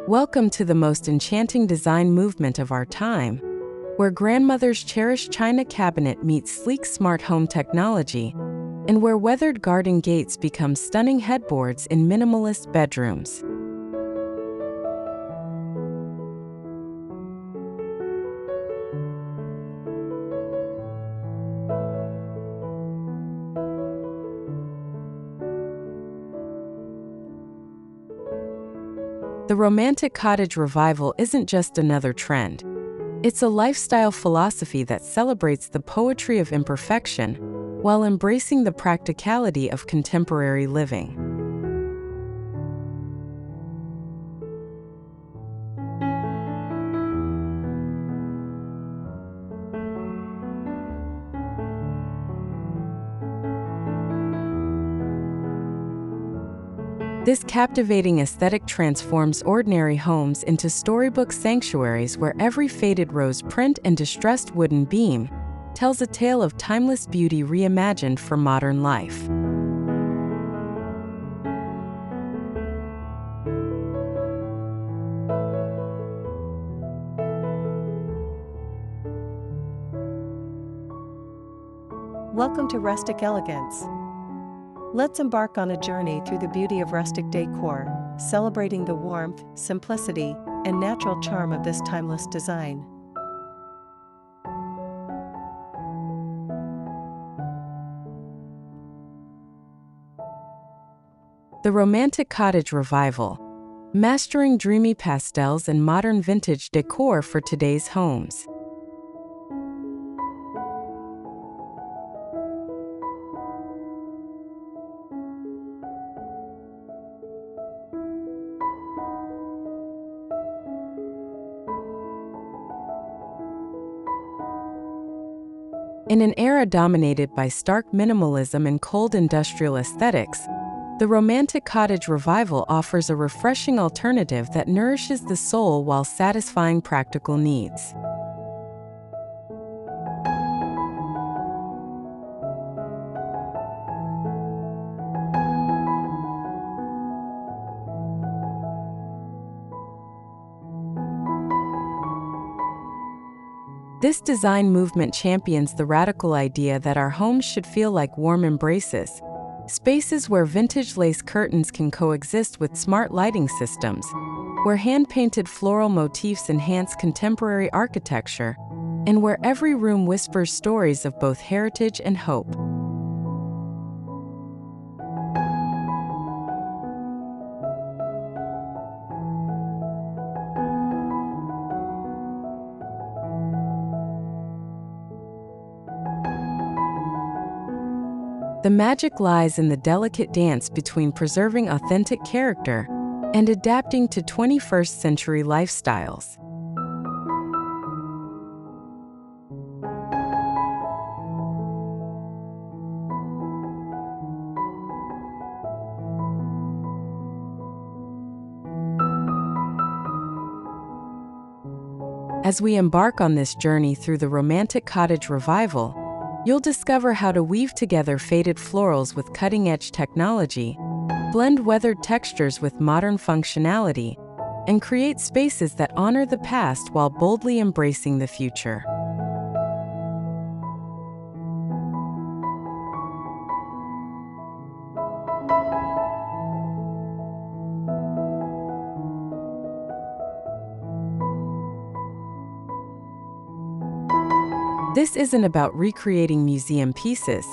Welcome to the most enchanting design movement of our time, where grandmother's cherished china cabinet meets sleek smart home technology, and where weathered garden gates become stunning headboards in minimalist bedrooms. The Romantic Cottage Revival isn't just another trend. It's a lifestyle philosophy that celebrates the poetry of imperfection while embracing the practicality of contemporary living. This captivating aesthetic transforms ordinary homes into storybook sanctuaries where every faded rose print and distressed wooden beam tells a tale of timeless beauty reimagined for modern life. Welcome to Rustic Elegance. Let's embark on a journey through the beauty of rustic decor, celebrating the warmth, simplicity, and natural charm of this timeless design. The Romantic Cottage Revival, mastering dreamy pastels and modern vintage decor for today's homes. In an era dominated by stark minimalism and cold industrial aesthetics, the Romantic Cottage Revival offers a refreshing alternative that nourishes the soul while satisfying practical needs. This design movement champions the radical idea that our homes should feel like warm embraces, spaces where vintage lace curtains can coexist with smart lighting systems, where hand-painted floral motifs enhance contemporary architecture, and where every room whispers stories of both heritage and hope. The magic lies in the delicate dance between preserving authentic character and adapting to 21st century lifestyles. As we embark on this journey through the Romantic Cottage Revival, you'll discover how to weave together faded florals with cutting-edge technology, blend weathered textures with modern functionality, and create spaces that honor the past while boldly embracing the future. This isn't about recreating museum pieces.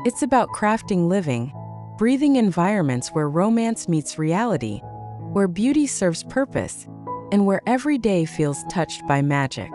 It's about crafting living, breathing environments where romance meets reality, where beauty serves purpose, and where every day feels touched by magic.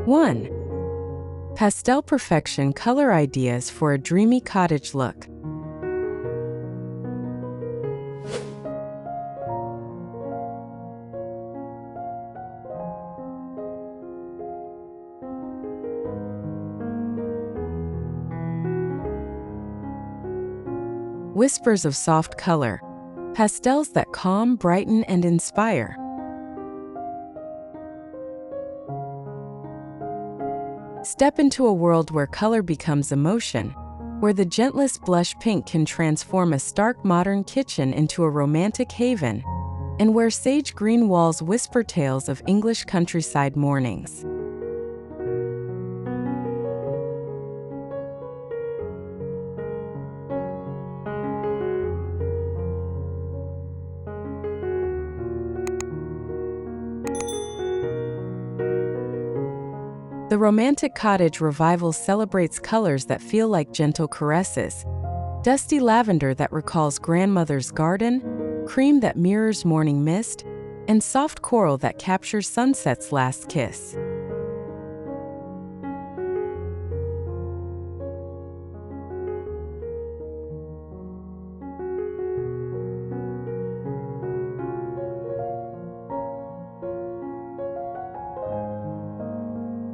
1. Pastel Perfection Color Ideas for a Dreamy Cottage Look. Whispers of soft color. Pastels that calm, brighten, and inspire. Step into a world where color becomes emotion, where the gentlest blush pink can transform a stark modern kitchen into a romantic haven, and where sage green walls whisper tales of English countryside mornings. The Romantic Cottage Revival celebrates colors that feel like gentle caresses. Dusty lavender that recalls grandmother's garden, cream that mirrors morning mist, and soft coral that captures sunset's last kiss.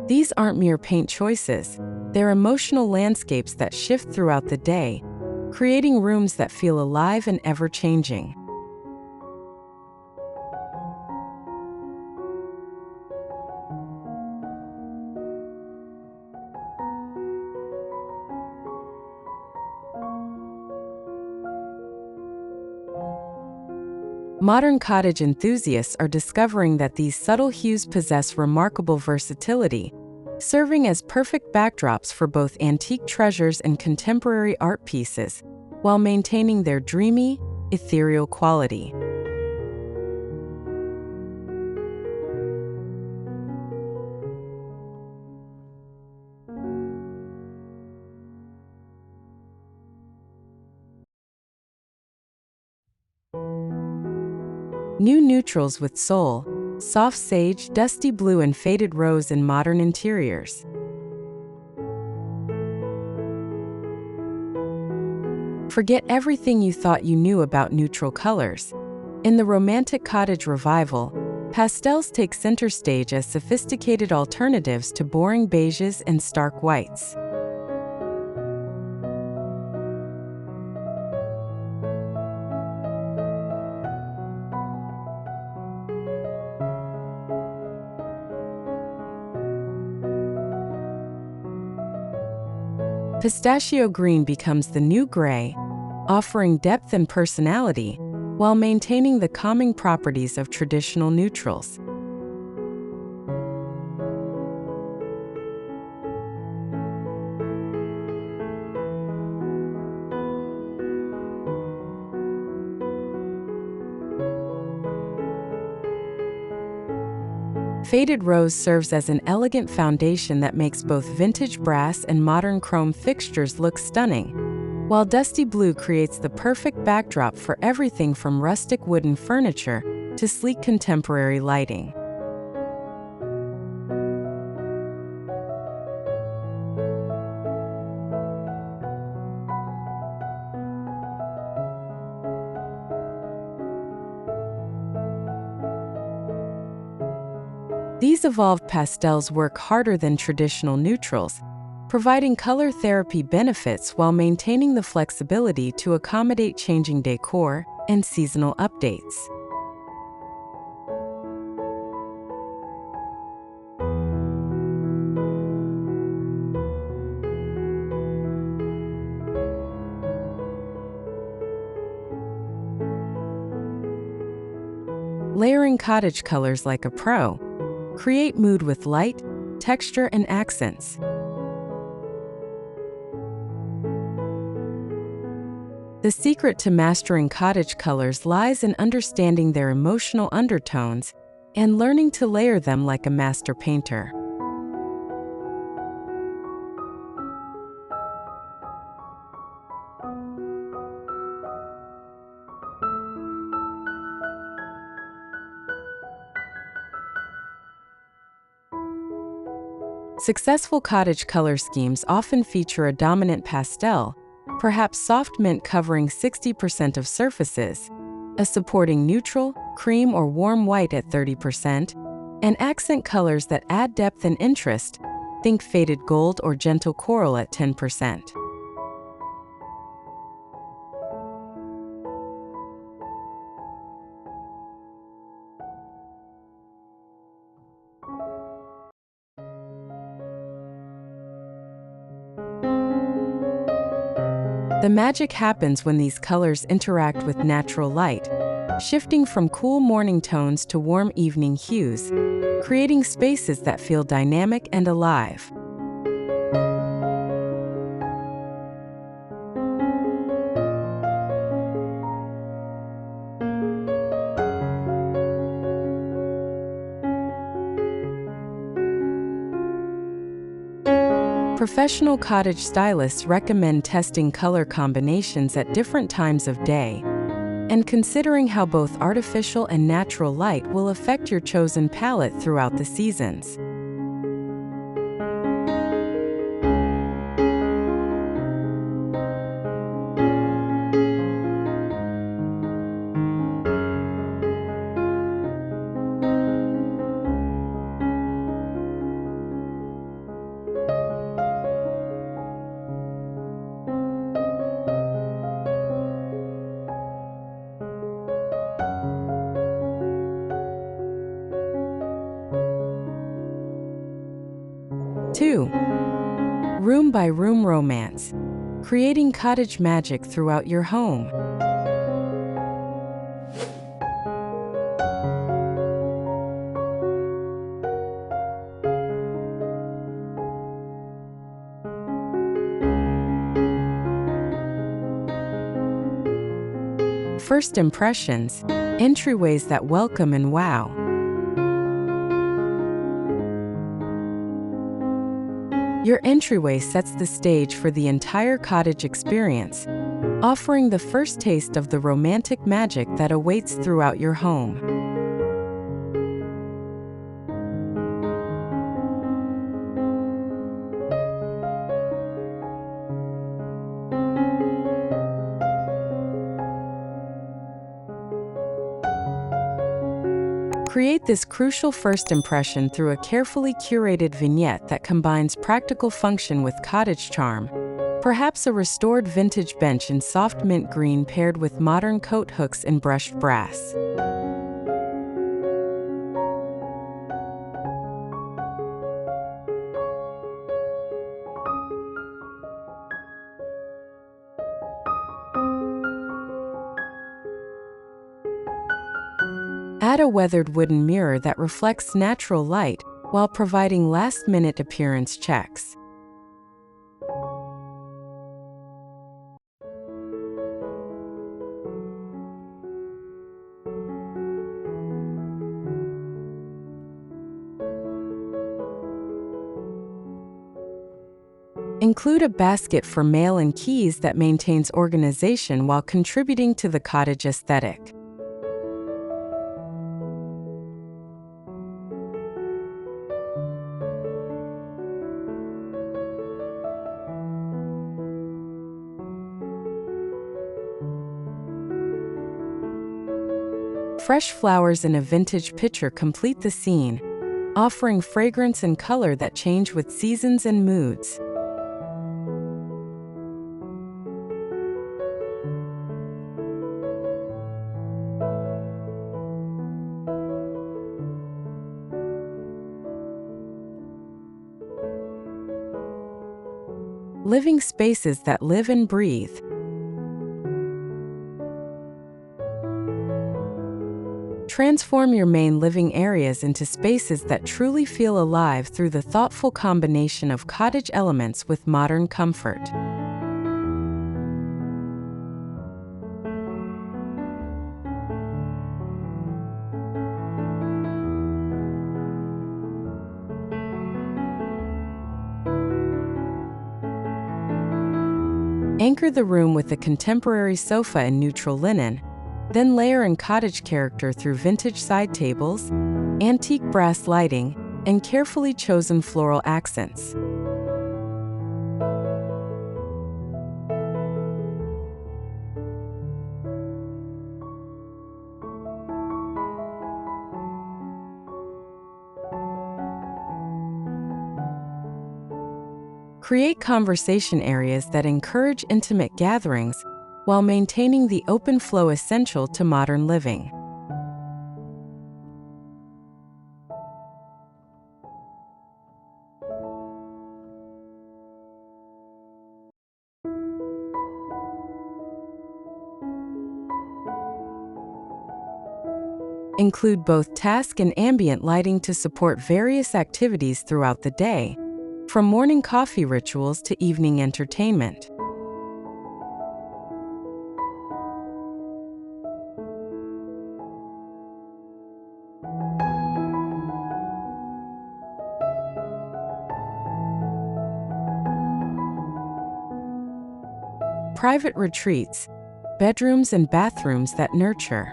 These aren't mere paint choices, they're emotional landscapes that shift throughout the day, creating rooms that feel alive and ever-changing. Modern cottage enthusiasts are discovering that these subtle hues possess remarkable versatility, serving as perfect backdrops for both antique treasures and contemporary art pieces, while maintaining their dreamy, ethereal quality. New neutrals with soul, soft sage, dusty blue, and faded rose in modern interiors. Forget everything you thought you knew about neutral colors. In the Romantic Cottage Revival, pastels take center stage as sophisticated alternatives to boring beiges and stark whites. Pistachio green becomes the new gray, offering depth and personality while maintaining the calming properties of traditional neutrals. Faded rose serves as an elegant foundation that makes both vintage brass and modern chrome fixtures look stunning, while dusty blue creates the perfect backdrop for everything from rustic wooden furniture to sleek contemporary lighting. These evolved pastels work harder than traditional neutrals, providing color therapy benefits while maintaining the flexibility to accommodate changing decor and seasonal updates. Layering cottage colors like a pro. Create mood with light, texture, and accents. The secret to mastering cottage colors lies in understanding their emotional undertones and learning to layer them like a master painter. Successful cottage color schemes often feature a dominant pastel, perhaps soft mint covering 60% of surfaces, a supporting neutral, cream or warm white at 30%, and accent colors that add depth and interest, think faded gold or gentle coral at 10%. The magic happens when these colors interact with natural light, shifting from cool morning tones to warm evening hues, creating spaces that feel dynamic and alive. Professional cottage stylists recommend testing color combinations at different times of day and considering how both artificial and natural light will affect your chosen palette throughout the seasons. Two, room by room romance, creating cottage magic throughout your home. First impressions, entryways that welcome and wow. Your entryway sets the stage for the entire cottage experience, offering the first taste of the romantic magic that awaits throughout your home. Create this crucial first impression through a carefully curated vignette that combines practical function with cottage charm, perhaps a restored vintage bench in soft mint green paired with modern coat hooks in brushed brass. Add a weathered wooden mirror that reflects natural light while providing last-minute appearance checks. Include a basket for mail and keys that maintains organization while contributing to the cottage aesthetic. Fresh flowers in a vintage pitcher complete the scene, offering fragrance and color that change with seasons and moods. Living spaces that live and breathe. Transform your main living areas into spaces that truly feel alive through the thoughtful combination of cottage elements with modern comfort. Anchor the room with a contemporary sofa and neutral linen, then layer in cottage character through vintage side tables, antique brass lighting, and carefully chosen floral accents. Create conversation areas that encourage intimate gatherings while maintaining the open flow essential to modern living. Include both task and ambient lighting to support various activities throughout the day, from morning coffee rituals to evening entertainment. Private retreats, bedrooms and bathrooms that nurture.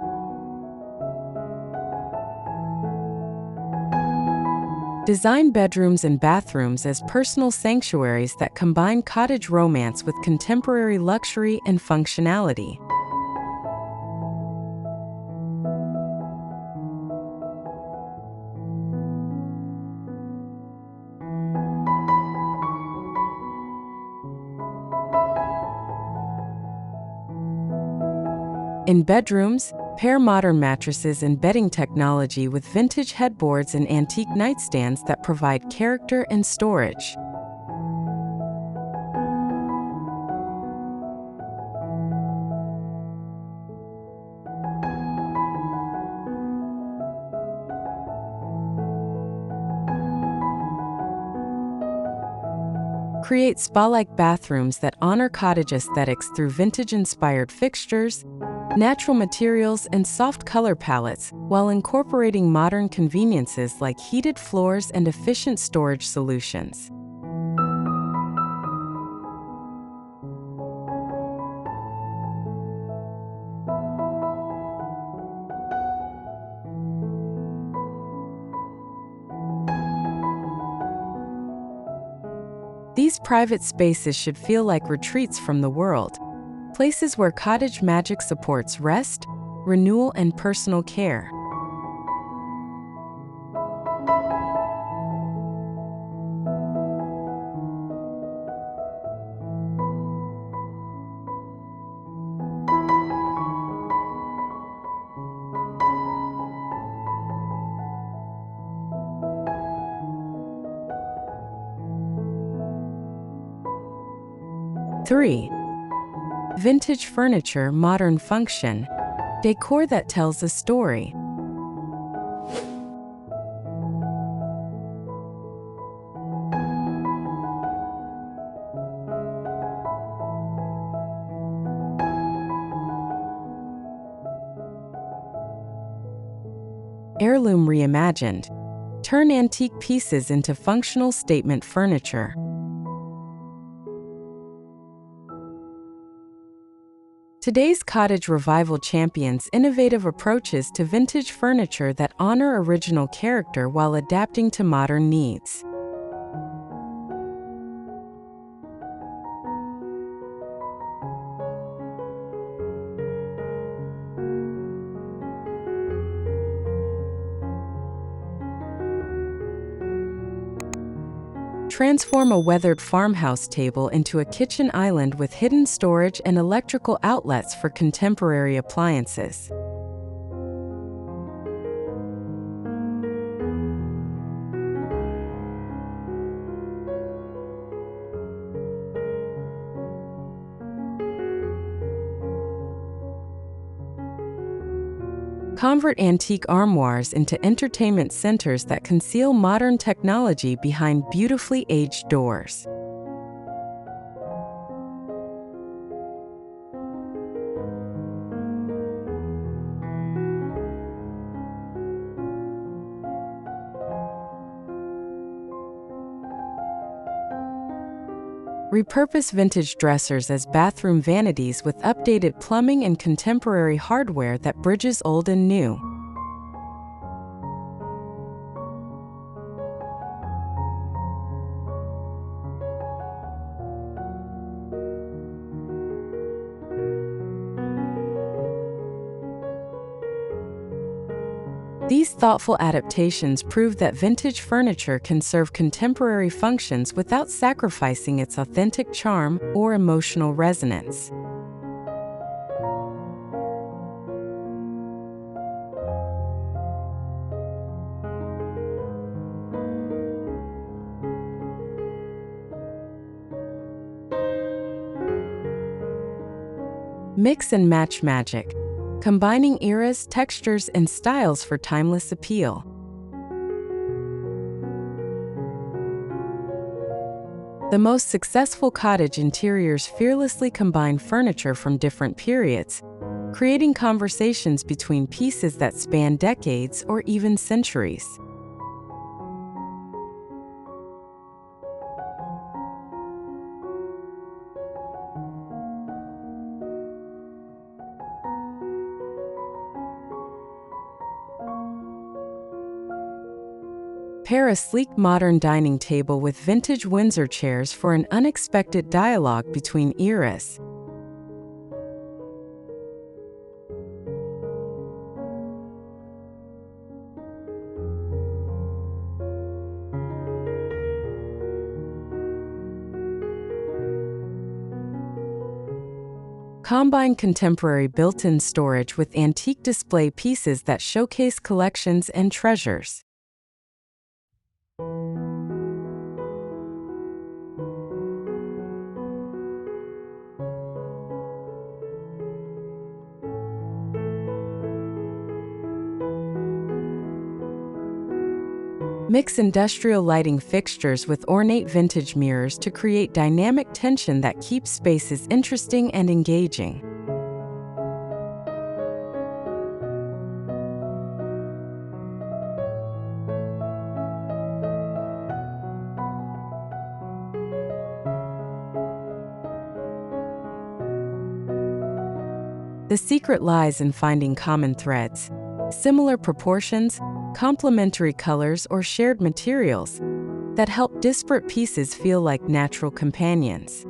Design bedrooms and bathrooms as personal sanctuaries that combine cottage romance with contemporary luxury and functionality. In bedrooms, pair modern mattresses and bedding technology with vintage headboards and antique nightstands that provide character and storage. Create spa-like bathrooms that honor cottage aesthetics through vintage-inspired fixtures, natural materials, and soft color palettes, while incorporating modern conveniences like heated floors and efficient storage solutions. These private spaces should feel like retreats from the world, places where cottage magic supports rest, renewal, and personal care. Three, vintage furniture, modern function, decor that tells a story. Heirloom reimagined. Turn antique pieces into functional statement furniture. Today's cottage revival champions innovative approaches to vintage furniture that honor original character while adapting to modern needs. Transform a weathered farmhouse table into a kitchen island with hidden storage and electrical outlets for contemporary appliances. Convert antique armoires into entertainment centers that conceal modern technology behind beautifully aged doors. Repurpose vintage dressers as bathroom vanities with updated plumbing and contemporary hardware that bridges old and new. These thoughtful adaptations prove that vintage furniture can serve contemporary functions without sacrificing its authentic charm or emotional resonance. Mix and match magic, combining eras, textures, and styles for timeless appeal. The most successful cottage interiors fearlessly combine furniture from different periods, creating conversations between pieces that span decades or even centuries. Pair a sleek modern dining table with vintage Windsor chairs for an unexpected dialogue between eras. Combine contemporary built-in storage with antique display pieces that showcase collections and treasures. Mix industrial lighting fixtures with ornate vintage mirrors to create dynamic tension that keeps spaces interesting and engaging. The secret lies in finding common threads, similar proportions, complementary colors, or shared materials that help disparate pieces feel like natural companions.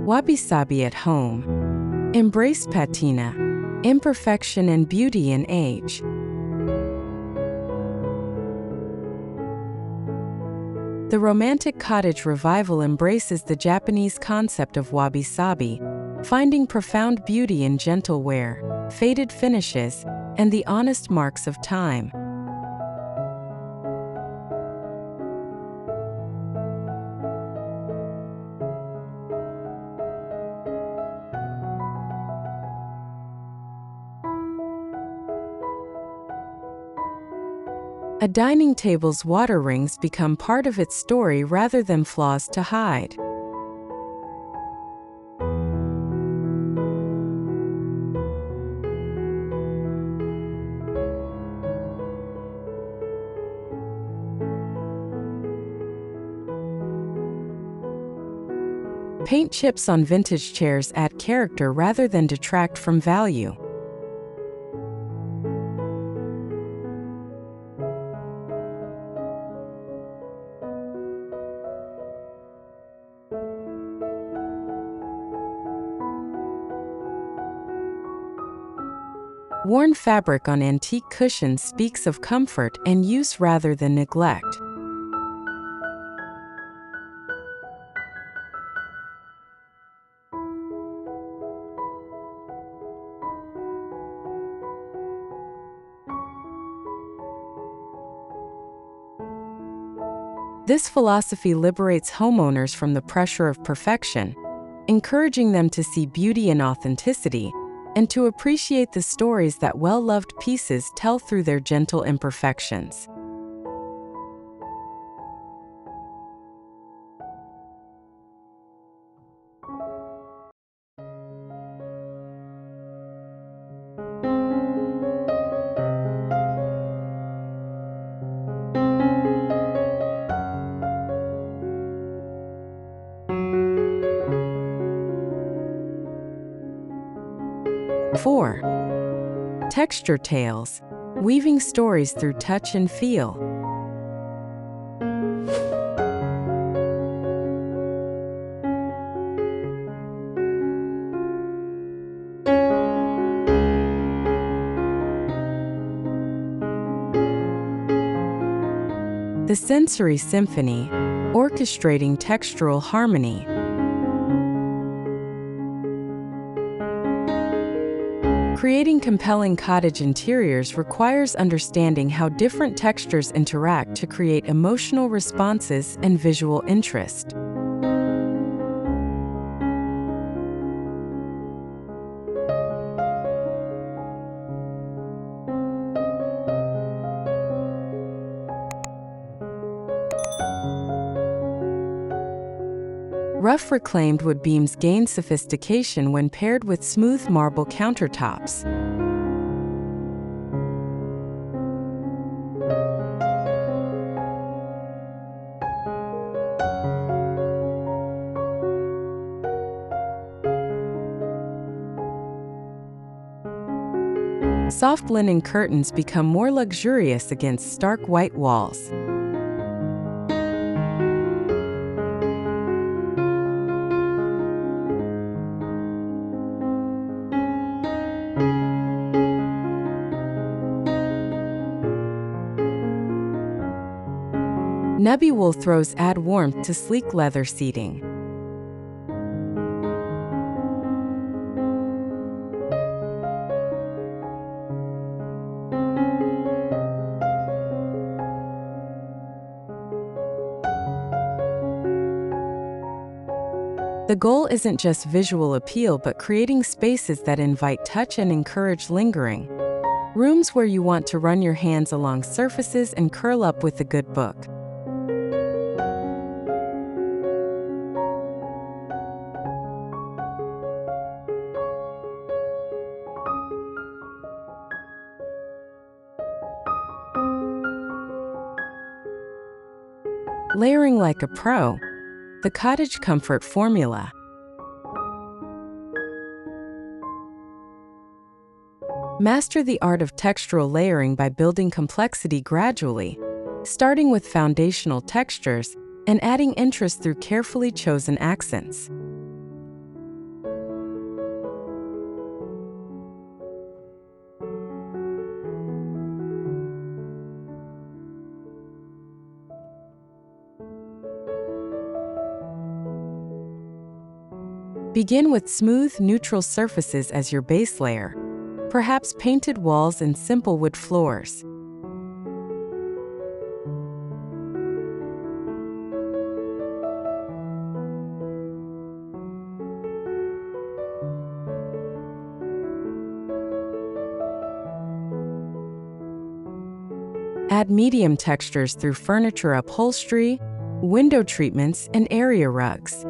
Wabi-sabi at home. Embrace patina, imperfection, and beauty in age. The Romantic Cottage Revival embraces the Japanese concept of wabi-sabi, finding profound beauty in gentle wear, faded finishes, and the honest marks of time. A dining table's water rings become part of its story rather than flaws to hide. Paint chips on vintage chairs add character rather than detract from value. Worn fabric on antique cushions speaks of comfort and use rather than neglect. This philosophy liberates homeowners from the pressure of perfection, encouraging them to see beauty and authenticity, and to appreciate the stories that well-loved pieces tell through their gentle imperfections. Four, texture tails. weaving stories through touch and feel. The sensory symphony, orchestrating textural harmony. Creating compelling cottage interiors requires understanding how different textures interact to create emotional responses and visual interest. Rough reclaimed wood beams gain sophistication when paired with smooth marble countertops. Soft linen curtains become more luxurious against stark white walls. Nubby wool throws add warmth to sleek leather seating. The goal isn't just visual appeal but creating spaces that invite touch and encourage lingering. Rooms where you want to run your hands along surfaces and curl up with a good book. Layering like a pro, the cottage comfort formula. Master the art of textural layering by building complexity gradually, starting with foundational textures and adding interest through carefully chosen accents. Begin with smooth, neutral surfaces as your base layer, perhaps painted walls and simple wood floors. Add medium textures through furniture upholstery, window treatments, and area rugs.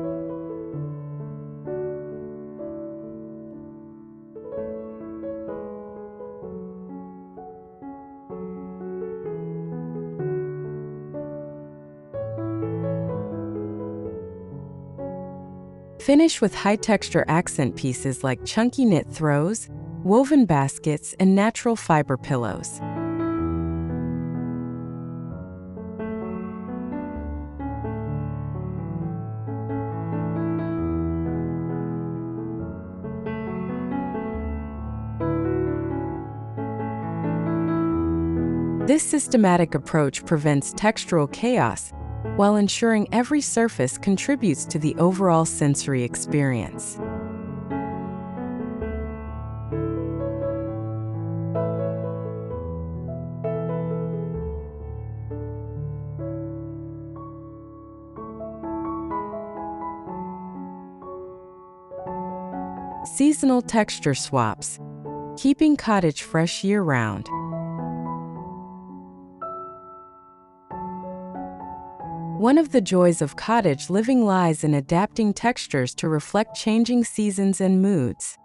Finish with high-texture accent pieces like chunky knit throws, woven baskets, and natural fiber pillows. This systematic approach prevents textural chaos while ensuring every surface contributes to the overall sensory experience. Seasonal texture swaps, keeping cottage fresh year-round. One of the joys of cottage living lies in adapting textures to reflect changing seasons and moods.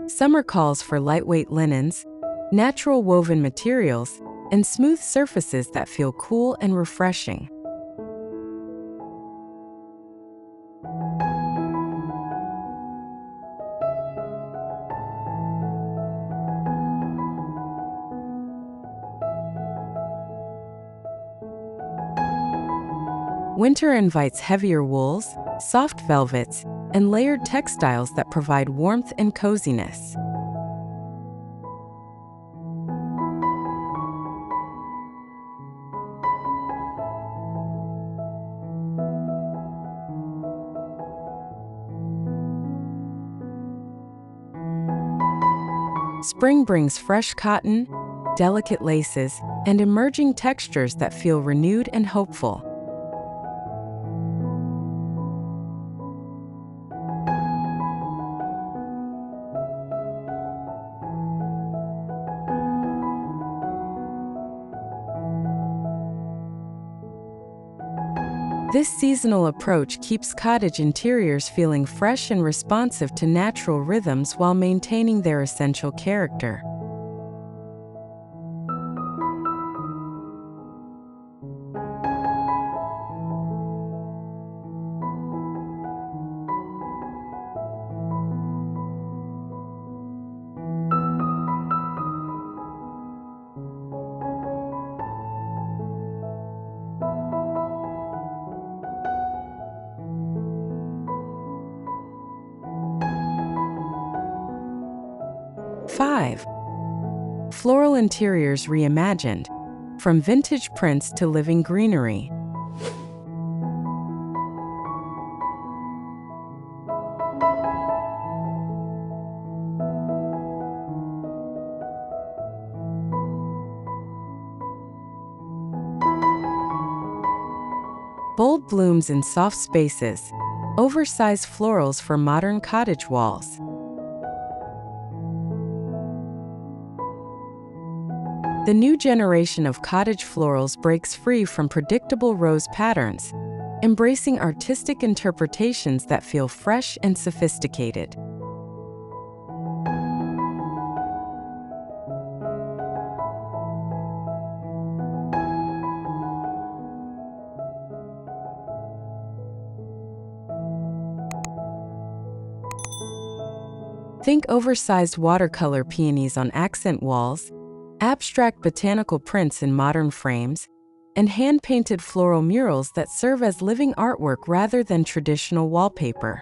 Summer calls for lightweight linens, natural woven materials, and smooth surfaces that feel cool and refreshing. Winter invites heavier wools, soft velvets, and layered textiles that provide warmth and coziness. Spring brings fresh cotton, delicate laces, and emerging textures that feel renewed and hopeful. This seasonal approach keeps cottage interiors feeling fresh and responsive to natural rhythms while maintaining their essential character. Five, floral interiors reimagined, from vintage prints to living greenery. Bold blooms in soft spaces, oversized florals for modern cottage walls. The new generation of cottage florals breaks free from predictable rose patterns, embracing artistic interpretations that feel fresh and sophisticated. Think oversized watercolor peonies on accent walls, abstract botanical prints in modern frames, and hand-painted floral murals that serve as living artwork rather than traditional wallpaper.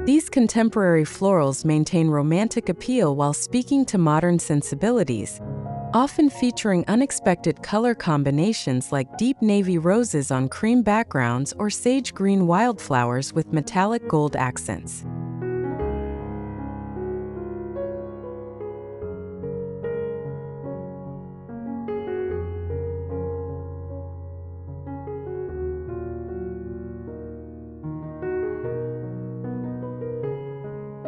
These contemporary florals maintain romantic appeal while speaking to modern sensibilities, often featuring unexpected color combinations like deep navy roses on cream backgrounds or sage green wildflowers with metallic gold accents.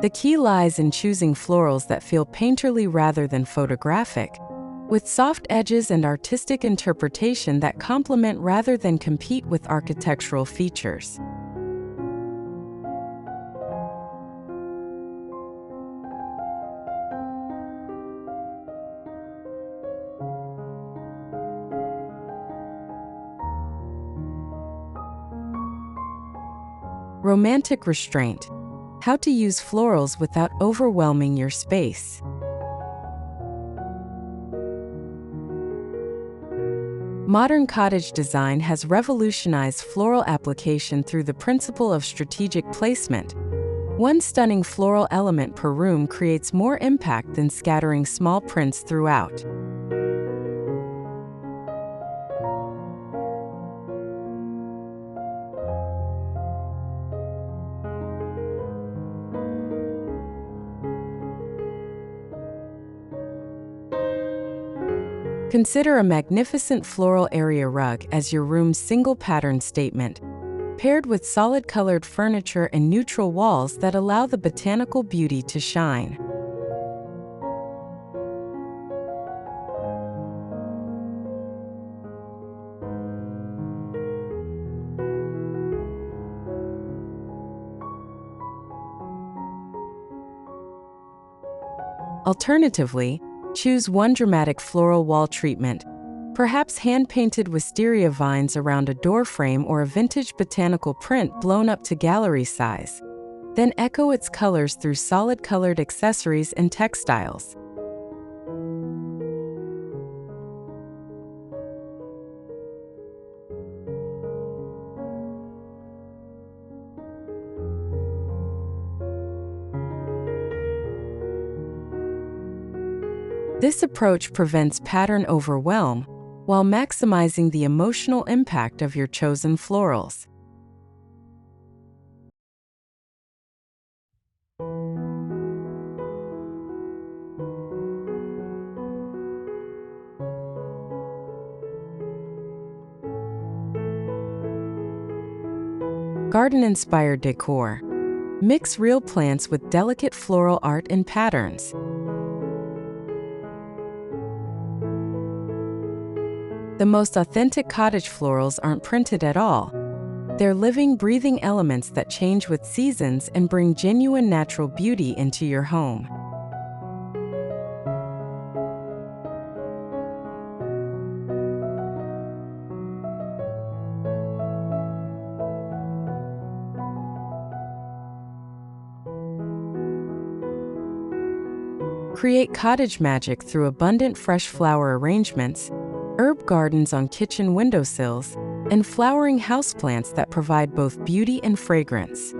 The key lies in choosing florals that feel painterly rather than photographic, with soft edges and artistic interpretation that complement rather than compete with architectural features. Romantic restraint: how to use florals without overwhelming your space. Modern cottage design has revolutionized floral application through the principle of strategic placement. One stunning floral element per room creates more impact than scattering small prints throughout. Consider a magnificent floral area rug as your room's single pattern statement, paired with solid colored furniture and neutral walls that allow the botanical beauty to shine. Alternatively, choose one dramatic floral wall treatment, perhaps hand-painted wisteria vines around a door frame or a vintage botanical print blown up to gallery size. Then echo its colors through solid-colored accessories and textiles. This approach prevents pattern overwhelm while maximizing the emotional impact of your chosen florals. Garden-inspired decor. Mix real plants with delicate floral art and patterns. The most authentic cottage florals aren't printed at all. They're living, breathing elements that change with seasons and bring genuine natural beauty into your home. Create cottage magic through abundant fresh flower arrangements, herb gardens on kitchen windowsills, and flowering houseplants that provide both beauty and fragrance.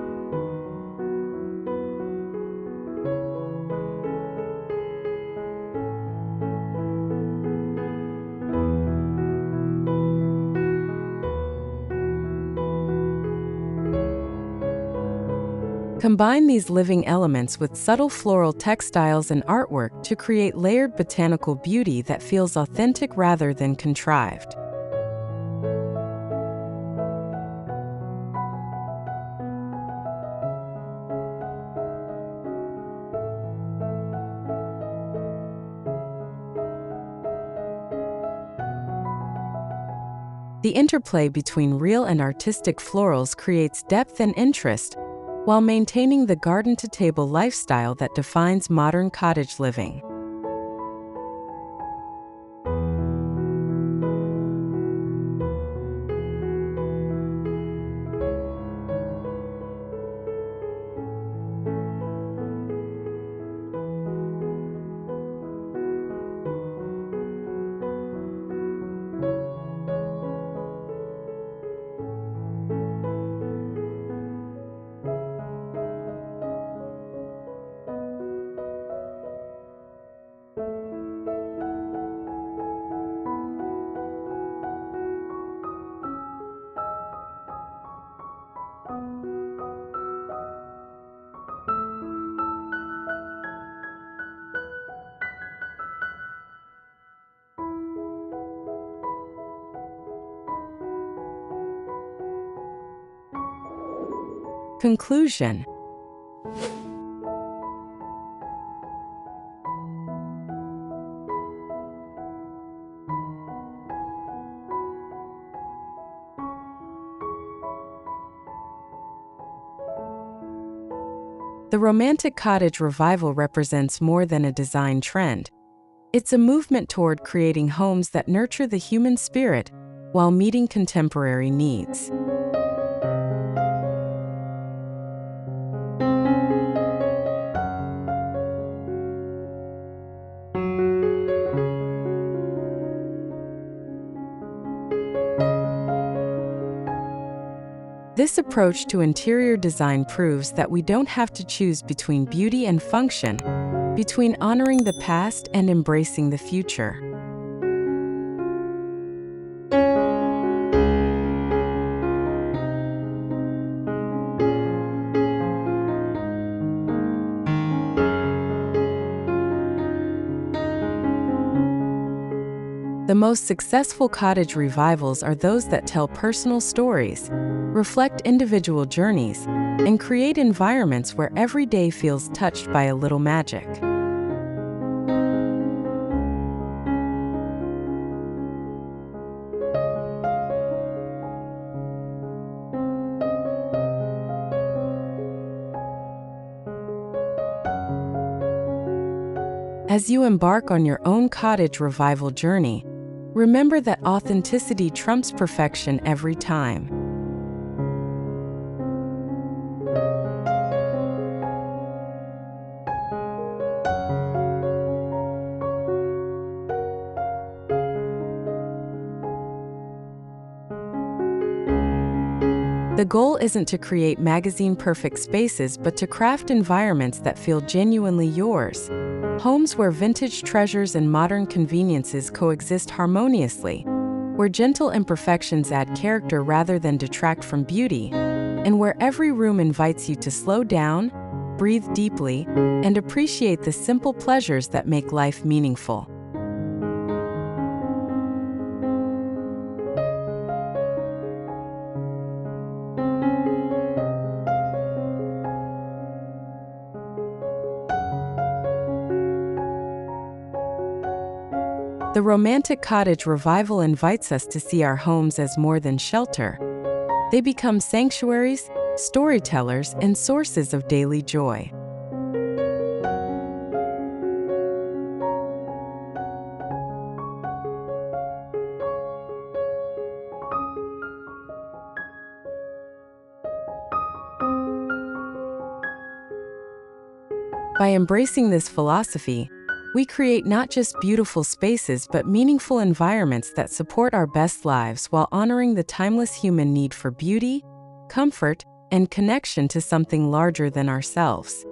Combine these living elements with subtle floral textiles and artwork to create layered botanical beauty that feels authentic rather than contrived. The interplay between real and artistic florals creates depth and interest, while maintaining the garden-to-table lifestyle that defines modern cottage living. Conclusion. The Romantic Cottage Revival represents more than a design trend. It's a movement toward creating homes that nurture the human spirit while meeting contemporary needs. This approach to interior design proves that we don't have to choose between beauty and function, between honoring the past and embracing the future. The most successful cottage revivals are those that tell personal stories, reflect individual journeys, and create environments where every day feels touched by a little magic. As you embark on your own cottage revival journey, remember that authenticity trumps perfection every time. The goal isn't to create magazine-perfect spaces, but to craft environments that feel genuinely yours. Homes where vintage treasures and modern conveniences coexist harmoniously, where gentle imperfections add character rather than detract from beauty, and where every room invites you to slow down, breathe deeply, and appreciate the simple pleasures that make life meaningful. The Romantic Cottage Revival invites us to see our homes as more than shelter. They become sanctuaries, storytellers, and sources of daily joy. By embracing this philosophy, we create not just beautiful spaces but meaningful environments that support our best lives while honoring the timeless human need for beauty, comfort, and connection to something larger than ourselves.